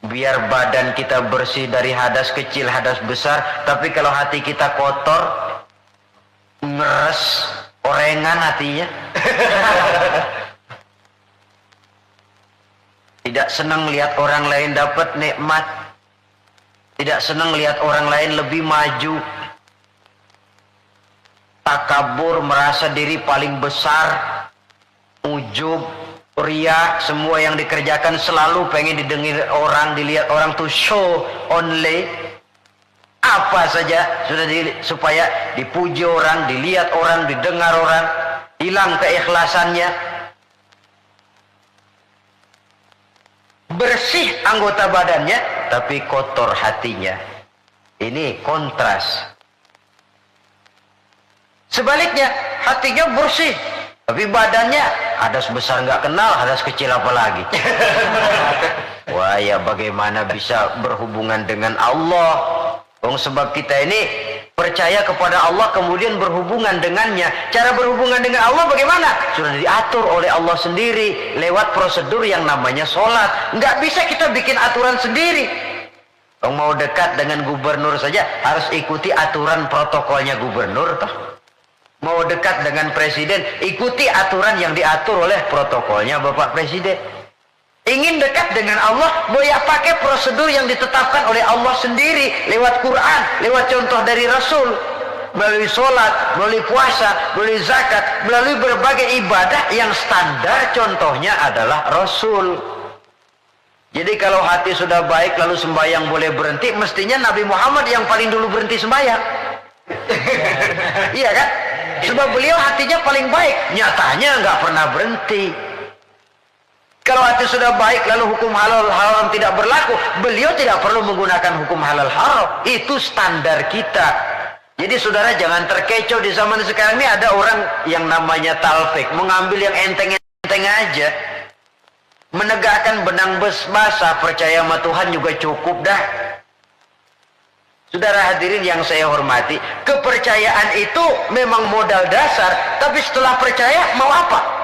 biar badan kita bersih dari hadas kecil, hadas besar, tapi kalau hati kita kotor, ngeres, orengan hatinya. Tidak senang lihat orang lain dapat nikmat, tidak senang lihat orang lain lebih maju, takabur, merasa diri paling besar, ujub, ria, semua yang dikerjakan selalu pengen didengar orang, dilihat orang, tuh show only. Apa saja sudah supaya dipuji orang, dilihat orang, didengar orang, hilang keikhlasannya. Bersih anggota badannya, tapi kotor hatinya. Ini kontras. Sebaliknya, hatinya bersih, tapi badannya hadas besar nggak kenal, hadas kecil apalagi. Wah, ya bagaimana bisa berhubungan dengan Allah? Sebab kita ini percaya kepada Allah kemudian berhubungan dengannya. Cara berhubungan dengan Allah bagaimana? Sudah diatur oleh Allah sendiri lewat prosedur yang namanya sholat. Nggak bisa kita bikin aturan sendiri. Mau dekat dengan gubernur saja harus ikuti aturan protokolnya gubernur toh. Mau dekat dengan presiden, ikuti aturan yang diatur oleh protokolnya Bapak Presiden. Ingin dekat dengan Allah, boleh pakai prosedur yang ditetapkan oleh Allah sendiri lewat Quran, lewat contoh dari Rasul, melalui sholat, melalui puasa, melalui zakat, melalui berbagai ibadah yang standar contohnya adalah Rasul. Jadi kalau hati sudah baik lalu sembahyang boleh berhenti, mestinya Nabi Muhammad yang paling dulu berhenti sembahyang. Iya kan? Sebab beliau hatinya paling baik, nyatanya nggak pernah berhenti. Kalau hati sudah baik lalu hukum halal haram tidak berlaku, beliau tidak perlu menggunakan hukum halal haram. Itu standar kita. Jadi saudara jangan terkecoh, di zaman sekarang ini ada orang yang namanya talfik, mengambil yang enteng-enteng aja, menegakkan benang basah, percaya sama Tuhan juga cukup dah. Saudara hadirin yang saya hormati, kepercayaan itu memang modal dasar, tapi setelah percaya mau apa?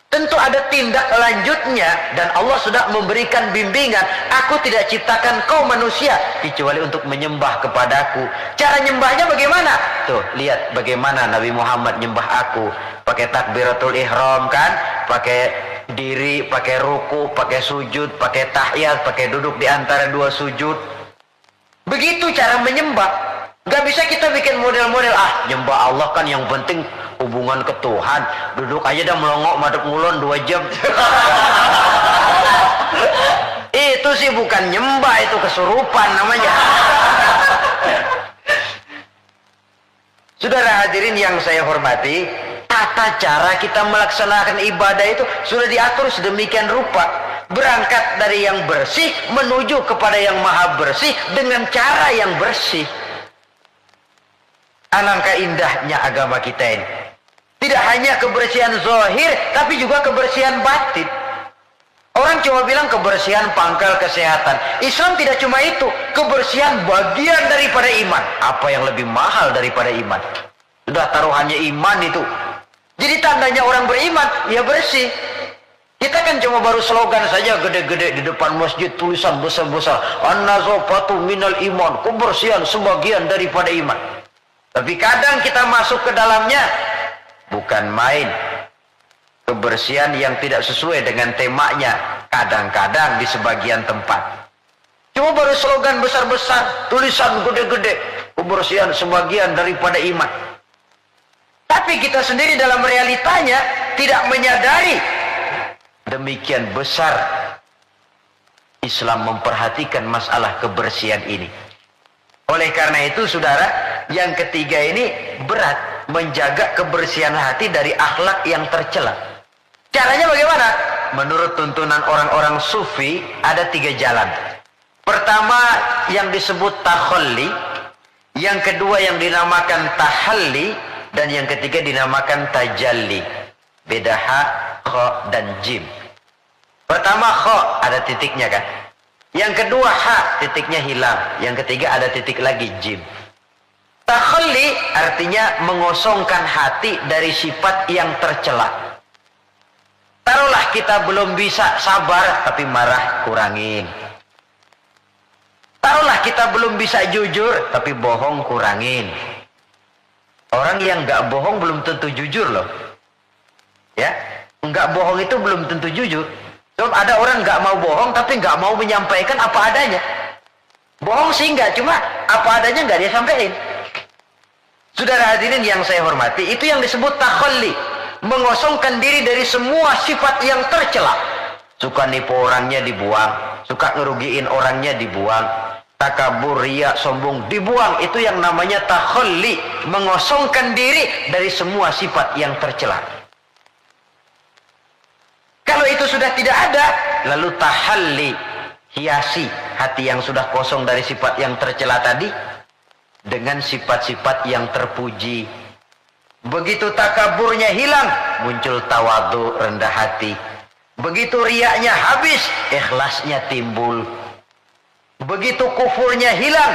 Tentu ada tindak lanjutnya, dan Allah sudah memberikan bimbingan. Aku tidak ciptakan kau manusia kecuali untuk menyembah kepadaku. Cara nyembahnya bagaimana? Tuh, lihat bagaimana Nabi Muhammad nyembah aku. Pakai takbiratul ihram kan? Pakai diri, pakai ruku, pakai sujud, pakai tahiyat, pakai duduk di antara dua sujud. Begitu cara menyembah. Gak bisa kita bikin model-model, nyembah Allah kan yang penting hubungan ke Tuhan, duduk aja dah melongok madep ngulon 2 jam. Itu sih bukan nyembah, itu kesurupan namanya. Saudara hadirin yang saya hormati, tata cara kita melaksanakan ibadah itu sudah diatur sedemikian rupa, berangkat dari yang bersih menuju kepada yang maha bersih dengan cara yang bersih. Alangkah indahnya agama kita ini. Tidak hanya kebersihan zahir, tapi juga kebersihan batin. Orang cuma bilang kebersihan pangkal kesehatan. Islam tidak cuma itu, kebersihan bagian daripada iman. Apa yang lebih mahal daripada iman? Sudah taruhannya iman itu. Jadi tandanya orang beriman, ya bersih. Kita kan cuma baru slogan saja gede-gede di depan masjid, tulisan besar-besar, an-nazafatu minal iman, kebersihan sebagian daripada iman. Tapi kadang kita masuk ke dalamnya, bukan main. Kebersihan yang tidak sesuai dengan temanya, kadang-kadang di sebagian tempat. Cuma baru slogan besar-besar, tulisan gede-gede, kebersihan sebagian daripada iman. Tapi kita sendiri dalam realitanya tidak menyadari demikian besar Islam memperhatikan masalah kebersihan ini. Oleh karena itu saudara, yang ketiga ini berat, menjaga kebersihan hati dari akhlak yang tercela. Caranya bagaimana? Menurut tuntunan orang-orang sufi ada 3 jalan. Pertama yang disebut takhalli, yang kedua yang dinamakan tahalli, dan yang ketiga dinamakan tajalli. Beda ha, kha, dan jim. Pertama kha, ada titiknya kan? Yang kedua ha, titiknya hilang. Yang ketiga ada titik lagi, jim. Takhalli artinya mengosongkan hati dari sifat yang tercela. Taruhlah kita belum bisa sabar, tapi marah kurangin. Taruhlah kita belum bisa jujur, tapi bohong kurangin. Orang yang nggak bohong belum tentu jujur loh. Ya, nggak bohong itu belum tentu jujur. Sebab ada orang nggak mau bohong, tapi nggak mau menyampaikan apa adanya. Bohong sih nggak, cuma apa adanya nggak dia sampaikan. Saudara hadirin yang saya hormati, itu yang disebut takhalli. Mengosongkan diri dari semua sifat yang tercela. Suka nipu orangnya dibuang, suka ngerugiin orangnya dibuang, takabur, riya, sombong dibuang. Itu yang namanya takhalli, mengosongkan diri dari semua sifat yang tercela. Kalau itu sudah tidak ada, lalu tahalli, hiasi hati yang sudah kosong dari sifat yang tercela tadi dengan sifat-sifat yang terpuji. Begitu takaburnya hilang, muncul tawadu, rendah hati. Begitu riyanya habis, ikhlasnya timbul. Begitu kufurnya hilang,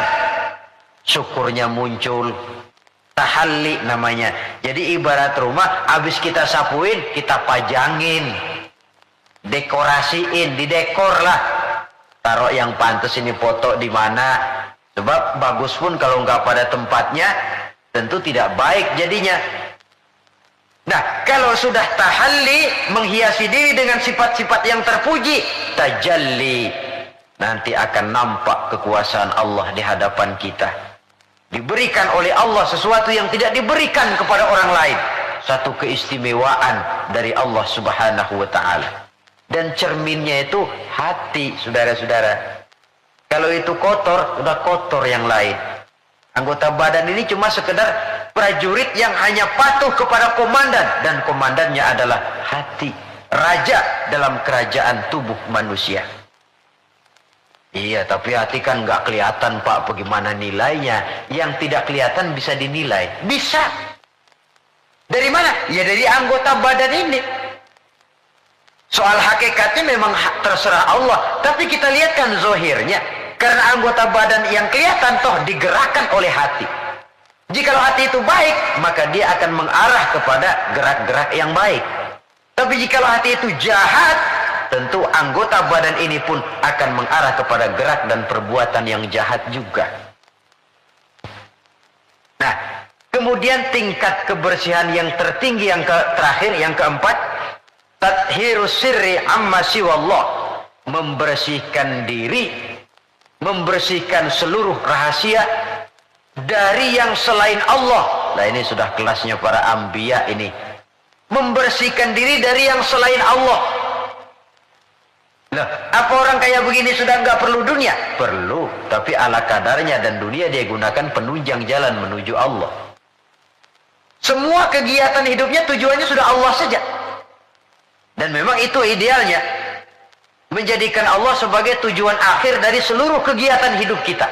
syukurnya muncul. Tahalli namanya. Jadi ibarat rumah, habis kita sapuin, kita pajangin, dekorasiin, didekor lah. Taruh yang pantas ini, foto di mana. Sebab bagus pun kalau nggak pada tempatnya, tentu tidak baik jadinya. Nah, kalau sudah tahalli, menghiasi diri dengan sifat-sifat yang terpuji, tajalli, nanti akan nampak kekuasaan Allah di hadapan kita. Diberikan oleh Allah sesuatu yang tidak diberikan kepada orang lain. Satu keistimewaan dari Allah Subhanahu wa ta'ala. Dan cerminnya itu hati, saudara-saudara. Kalau itu kotor, sudah kotor yang lain. Anggota badan ini cuma sekedar prajurit yang hanya patuh kepada komandan. Dan komandannya adalah hati. Raja dalam kerajaan tubuh manusia. Iya, tapi hati kan nggak kelihatan, Pak. Bagaimana nilainya? Yang tidak kelihatan bisa dinilai. Bisa. Dari mana? Ya dari anggota badan ini. Soal hakikatnya memang terserah Allah. Tapi kita lihat kan zohirnya. Karena anggota badan yang kelihatan toh digerakkan oleh hati. Jikalau hati itu baik, maka dia akan mengarah kepada gerak-gerak yang baik. Tapi jikalau hati itu jahat, tentu anggota badan ini pun akan mengarah kepada gerak dan perbuatan yang jahat juga. Nah, kemudian tingkat kebersihan yang tertinggi yang terakhir, yang keempat, tathhirus sirri amma siwallah, membersihkan diri, membersihkan seluruh rahasia dari yang selain Allah. Nah, ini sudah kelasnya para anbiya ini. Membersihkan diri dari yang selain Allah. Nah, apa orang kayak begini sudah nggak perlu dunia? Perlu, tapi ala kadarnya, dan dunia dia gunakan penunjang jalan menuju Allah. Semua kegiatan hidupnya tujuannya sudah Allah saja. Dan memang itu idealnya. Menjadikan Allah sebagai tujuan akhir dari seluruh kegiatan hidup kita.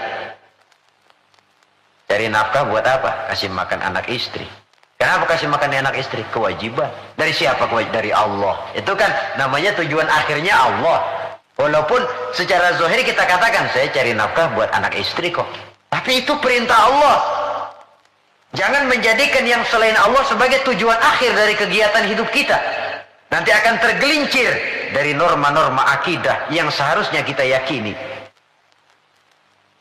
Cari nafkah buat apa? Kasih makan anak istri. Kenapa kasih makan anak istri? Kewajiban. Dari siapa kewajiban? Dari Allah. Itu kan namanya tujuan akhirnya Allah. Walaupun secara zahir kita katakan, saya cari nafkah buat anak istri kok. Tapi itu perintah Allah. Jangan menjadikan yang selain Allah sebagai tujuan akhir dari kegiatan hidup kita. Nanti akan tergelincir dari norma-norma akidah yang seharusnya kita yakini.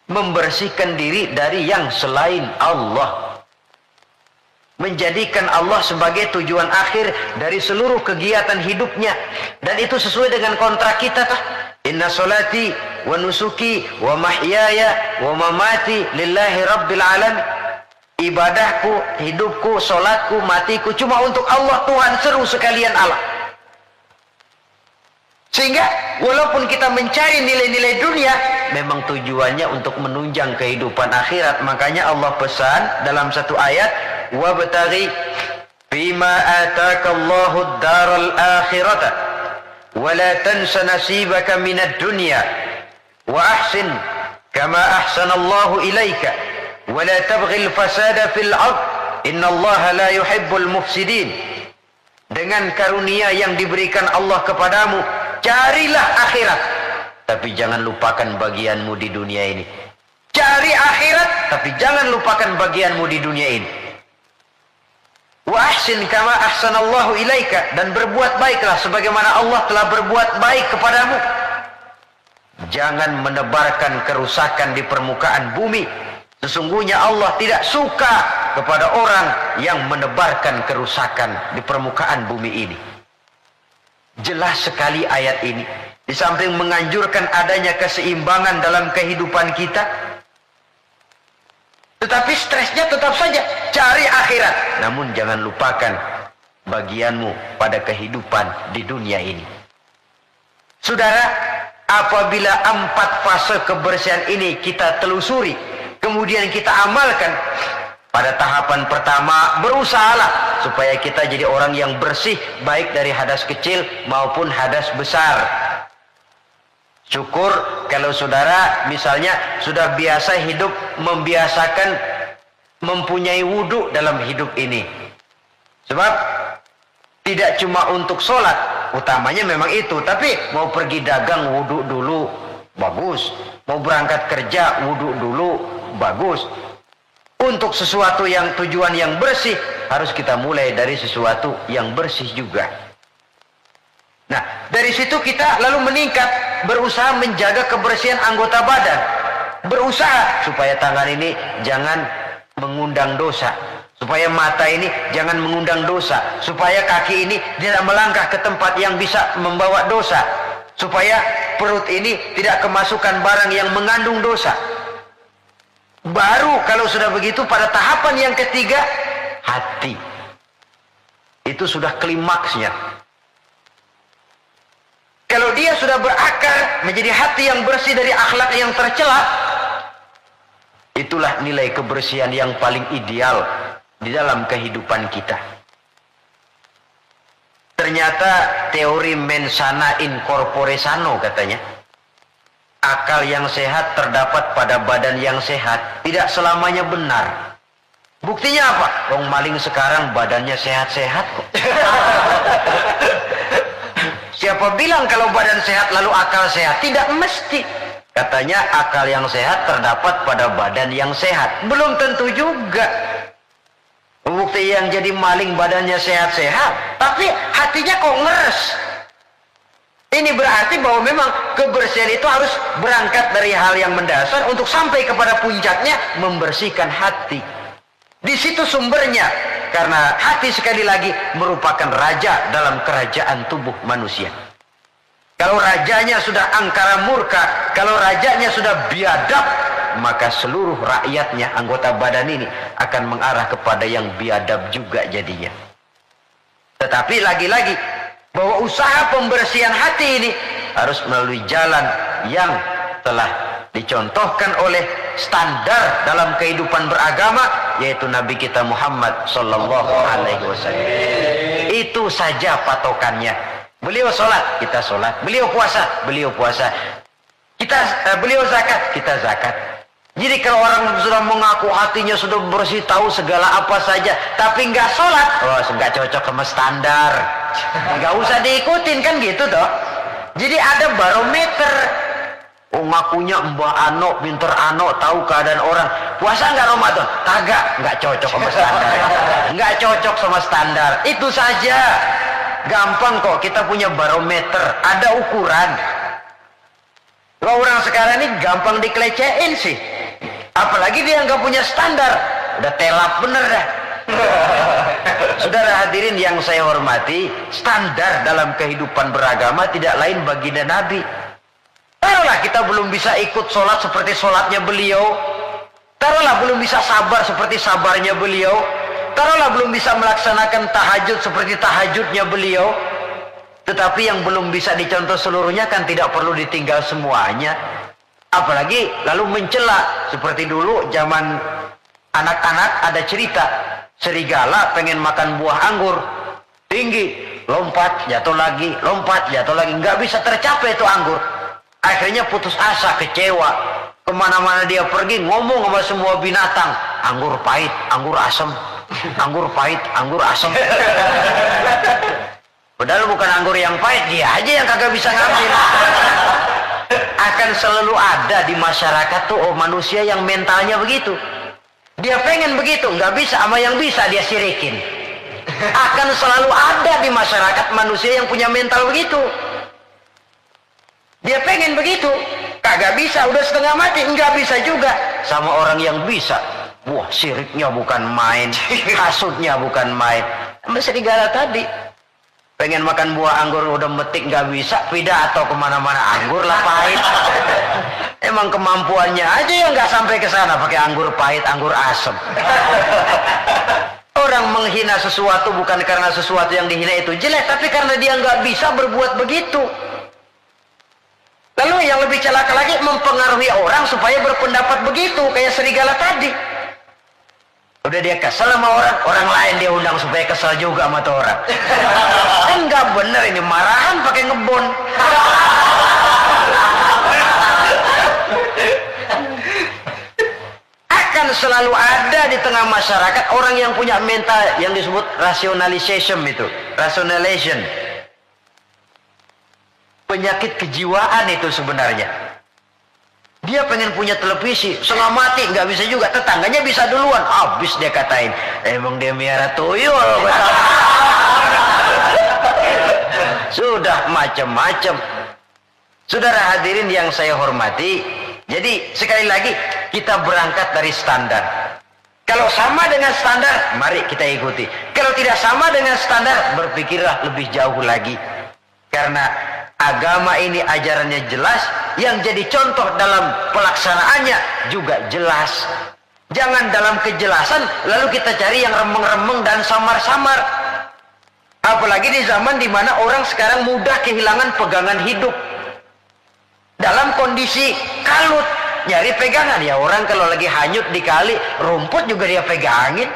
Membersihkan diri dari yang selain Allah. Menjadikan Allah sebagai tujuan akhir dari seluruh kegiatan hidupnya. Dan itu sesuai dengan kontrak kita kah? Inna solati wa nusuki wa mahyaya wa mamati lillahi rabbil alamin. Ibadahku, hidupku, solatku, matiku cuma untuk Allah, Tuhan seru sekalian Allah. Sehingga walaupun kita mencari nilai-nilai dunia, memang tujuannya untuk menunjang kehidupan akhirat. Makanya Allah pesan dalam satu ayat, wabtaghi fima atakallahu ad-daral akhirata wa la tansa nasibaka minad dunya wa ahsin kama ahsanallahu ilaika wa la tabghil fasada fil ard innallaha la yuhibbul mufsidin. Dengan karunia yang diberikan Allah kepadamu, carilah akhirat, tapi jangan lupakan bagianmu di dunia ini. Cari akhirat, tapi jangan lupakan bagianmu di dunia ini. Wa ahsin kama ahsanallahu ilaika, dan berbuat baiklah sebagaimana Allah telah berbuat baik kepadamu. Jangan menebarkan kerusakan di permukaan bumi. Sesungguhnya Allah tidak suka kepada orang yang menebarkan kerusakan di permukaan bumi ini. Jelas sekali ayat ini. Di samping menganjurkan adanya keseimbangan dalam kehidupan kita, tetapi stresnya tetap saja cari akhirat. Namun jangan lupakan bagianmu pada kehidupan di dunia ini. Saudara, apabila 4 fase kebersihan ini kita telusuri, kemudian kita amalkan, pada tahapan pertama berusahalah supaya kita jadi orang yang bersih, baik dari hadas kecil maupun hadas besar. Syukur kalau saudara misalnya sudah biasa hidup, membiasakan mempunyai wudhu dalam hidup ini. Sebab tidak cuma untuk sholat, utamanya memang itu, tapi mau pergi dagang wudhu dulu, bagus. Mau berangkat kerja wudhu dulu, bagus. Untuk sesuatu yang tujuan yang bersih, harus kita mulai dari sesuatu yang bersih juga. Nah, dari situ kita lalu meningkat, berusaha menjaga kebersihan anggota badan. Berusaha supaya tangan ini jangan mengundang dosa, supaya mata ini jangan mengundang dosa, supaya kaki ini tidak melangkah ke tempat yang bisa membawa dosa, supaya perut ini tidak kemasukan barang yang mengandung dosa. Baru kalau sudah begitu, pada tahapan yang ketiga, hati. Itu sudah klimaksnya. Kalau dia sudah berakar menjadi hati yang bersih dari akhlak yang tercela, itulah nilai kebersihan yang paling ideal di dalam kehidupan kita. Ternyata teori mens sana in corpore sano katanya. Akal yang sehat terdapat pada badan yang sehat. Tidak selamanya benar. Buktinya apa? Wong maling sekarang badannya sehat-sehat kok. Siapa bilang kalau badan sehat lalu akal sehat? Tidak mesti. Katanya akal yang sehat terdapat pada badan yang sehat. Belum tentu juga. Bukti yang jadi maling badannya sehat-sehat, tapi hatinya kok ngeres. Ini berarti bahwa memang kebersihan itu harus berangkat dari hal yang mendasar untuk sampai kepada puncaknya membersihkan hati. Di situ sumbernya, karena hati sekali lagi merupakan raja dalam kerajaan tubuh manusia. Kalau rajanya sudah angkara murka, kalau rajanya sudah biadab, maka seluruh rakyatnya, anggota badan ini akan mengarah kepada yang biadab juga jadinya. Tetapi lagi-lagi, bahwa usaha pembersihan hati ini harus melalui jalan yang telah dicontohkan oleh standar dalam kehidupan beragama, yaitu Nabi kita Muhammad Sallallahu Alaihi Wasallam. Itu saja patokannya. Beliau sholat, kita sholat. Beliau puasa, beliau puasa. Beliau zakat, kita zakat. Jadi kalau orang sudah mengaku hatinya sudah bersih, tahu segala apa saja, tapi nggak sholat, oh nggak cocok sama standar. Nggak usah diikutin kan gitu toh. Jadi ada barometer. Oh ngakunya Mbak Ano, pinter Ano, tahu keadaan orang. Puasa nggak Ramadan? Kagak, nggak cocok sama standar. Nggak cocok sama standar. Itu saja. Gampang kok, kita punya barometer, ada ukuran. Kalau orang sekarang ini gampang dikelecehin sih. Apalagi dia nggak punya standar, udah telap bener dah. Saudara hadirin yang saya hormati, standar dalam kehidupan beragama tidak lain baginda Nabi. Taruhlah kita belum bisa ikut sholat seperti sholatnya beliau, taruhlah belum bisa sabar seperti sabarnya beliau, taruhlah belum bisa melaksanakan tahajud seperti tahajudnya beliau. Tetapi yang belum bisa dicontoh seluruhnya kan tidak perlu ditinggal semuanya. Apalagi lalu mencela. Seperti dulu zaman anak-anak ada cerita, serigala pengen makan buah anggur, tinggi, lompat, jatuh lagi, lompat, jatuh lagi, nggak bisa tercapai itu anggur. Akhirnya putus asa, kecewa. Kemana-mana dia pergi ngomong sama semua binatang, anggur pahit, anggur asam, anggur pahit, anggur asam. Padahal bukan anggur yang pahit, dia aja yang kagak bisa ngambil. Akan selalu ada di masyarakat tuh manusia yang mentalnya begitu. Dia pengen begitu, nggak bisa, sama yang bisa dia sirikin. Akan selalu ada di masyarakat manusia yang punya mental begitu. Dia pengen begitu. Kagak bisa, udah setengah mati. Enggak bisa juga. Sama orang yang bisa. Wah, siriknya bukan main. Hasutnya bukan main. Sama serigala tadi. Pengen makan buah anggur udah metik nggak bisa, pidato kemana-mana anggur lah pahit. Emang kemampuannya aja yang nggak sampai ke sana pakai anggur pahit, anggur asem. Orang menghina sesuatu bukan karena sesuatu yang dihina itu jelek, tapi karena dia nggak bisa berbuat begitu. Lalu yang lebih celaka lagi mempengaruhi orang supaya berpendapat begitu kayak serigala tadi. Udah dia kesel sama orang lain dia undang supaya kesel juga sama tuh orang. Kan nggak bener ini, marahan pakai ngebon. Akan selalu ada di tengah masyarakat orang yang punya mental yang disebut rationalization itu, rationalization. Penyakit kejiwaan itu sebenarnya. Dia pengen punya televisi, setengah mati, nggak bisa juga. Tetangganya bisa duluan, habis dia katain. Emang dia miara tuyul. Sudah macam-macam. Saudara hadirin yang saya hormati, jadi sekali lagi kita berangkat dari standar. Kalau sama dengan standar, mari kita ikuti. Kalau tidak sama dengan standar, berpikirlah lebih jauh lagi. Karena agama ini ajarannya jelas, yang jadi contoh dalam pelaksanaannya juga jelas. Jangan dalam kejelasan lalu kita cari yang remeng-remeng dan samar-samar. Apalagi di zaman dimana orang sekarang mudah kehilangan pegangan hidup. Dalam kondisi kalut, nyari pegangan. Ya orang kalau lagi hanyut di kali, rumput juga dia pegangin.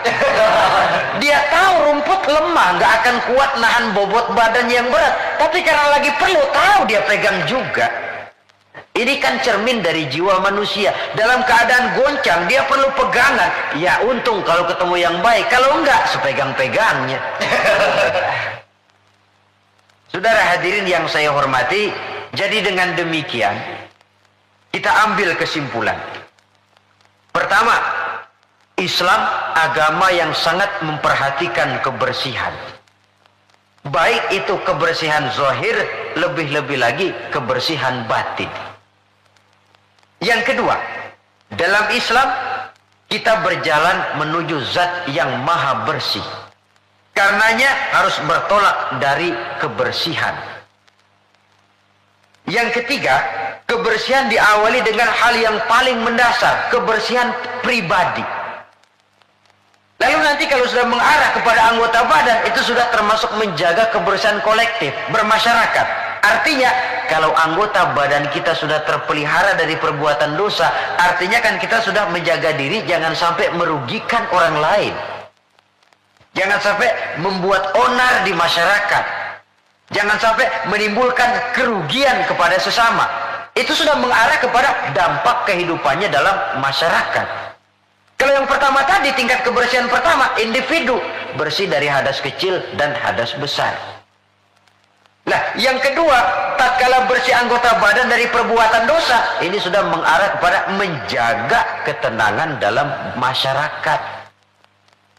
Dia tahu rumput lemah, nggak akan kuat nahan bobot badan yang berat. Tapi karena lagi perlu, tahu dia pegang juga. Ini kan cermin dari jiwa manusia. Dalam keadaan goncang, dia perlu pegangan. Ya untung kalau ketemu yang baik. Kalau enggak, sepegang-pegangnya. Saudara hadirin yang saya hormati, jadi dengan demikian, kita ambil kesimpulan. Pertama, Islam agama yang sangat memperhatikan kebersihan. Baik itu kebersihan zahir, lebih-lebih lagi kebersihan batin. Yang kedua, dalam Islam kita berjalan menuju zat yang maha bersih. Karenanya harus bertolak dari kebersihan. Yang ketiga, kebersihan diawali dengan hal yang paling mendasar, kebersihan pribadi. Lalu nanti kalau sudah mengarah kepada anggota badan, itu sudah termasuk menjaga kebersihan kolektif, bermasyarakat. Artinya, kalau anggota badan kita sudah terpelihara dari perbuatan dosa, artinya kan kita sudah menjaga diri, jangan sampai merugikan orang lain. Jangan sampai membuat onar di masyarakat. Jangan sampai menimbulkan kerugian kepada sesama. Itu sudah mengarah kepada dampak kehidupannya dalam masyarakat. Kalau yang pertama tadi, tingkat kebersihan pertama, individu. Bersih dari hadas kecil dan hadas besar. Nah, yang kedua, tatkala bersih anggota badan dari perbuatan dosa, ini sudah mengarah kepada menjaga ketenangan dalam masyarakat.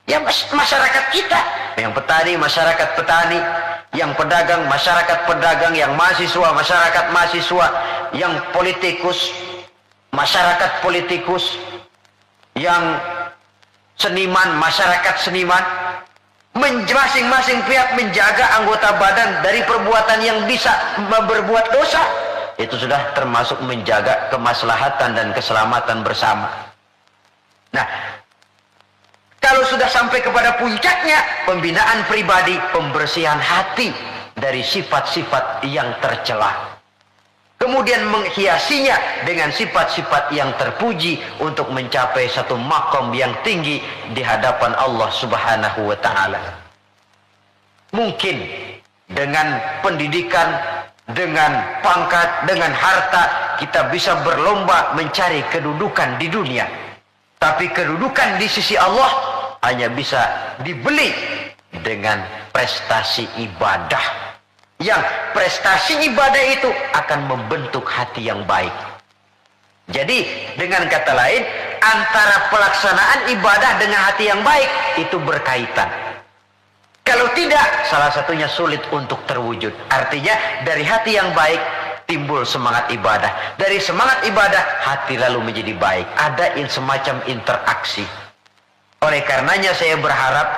Ya, masyarakat kita, yang petani, masyarakat petani, yang pedagang, masyarakat pedagang, yang mahasiswa, masyarakat mahasiswa, yang politikus, masyarakat politikus, yang seniman, masyarakat seniman. Masing-masing pihak menjaga anggota badan dari perbuatan yang bisa berbuat dosa. Itu sudah termasuk menjaga kemaslahatan dan keselamatan bersama. Nah, kalau sudah sampai kepada puncaknya, pembinaan pribadi, pembersihan hati dari sifat-sifat yang tercela. Kemudian menghiasinya dengan sifat-sifat yang terpuji untuk mencapai satu makom yang tinggi di hadapan Allah Subhanahu wa ta'ala. Mungkin dengan pendidikan, dengan pangkat, dengan harta, kita bisa berlomba mencari kedudukan di dunia. Tapi kedudukan di sisi Allah hanya bisa dibeli dengan prestasi ibadah. Yang prestasi ibadah itu akan membentuk hati yang baik. Jadi dengan kata lain, antara pelaksanaan ibadah dengan hati yang baik itu berkaitan. Kalau tidak, salah satunya sulit untuk terwujud. Artinya dari hati yang baik timbul semangat ibadah. Dari semangat ibadah, hati lalu menjadi baik. Ada semacam interaksi. Oleh karenanya saya berharap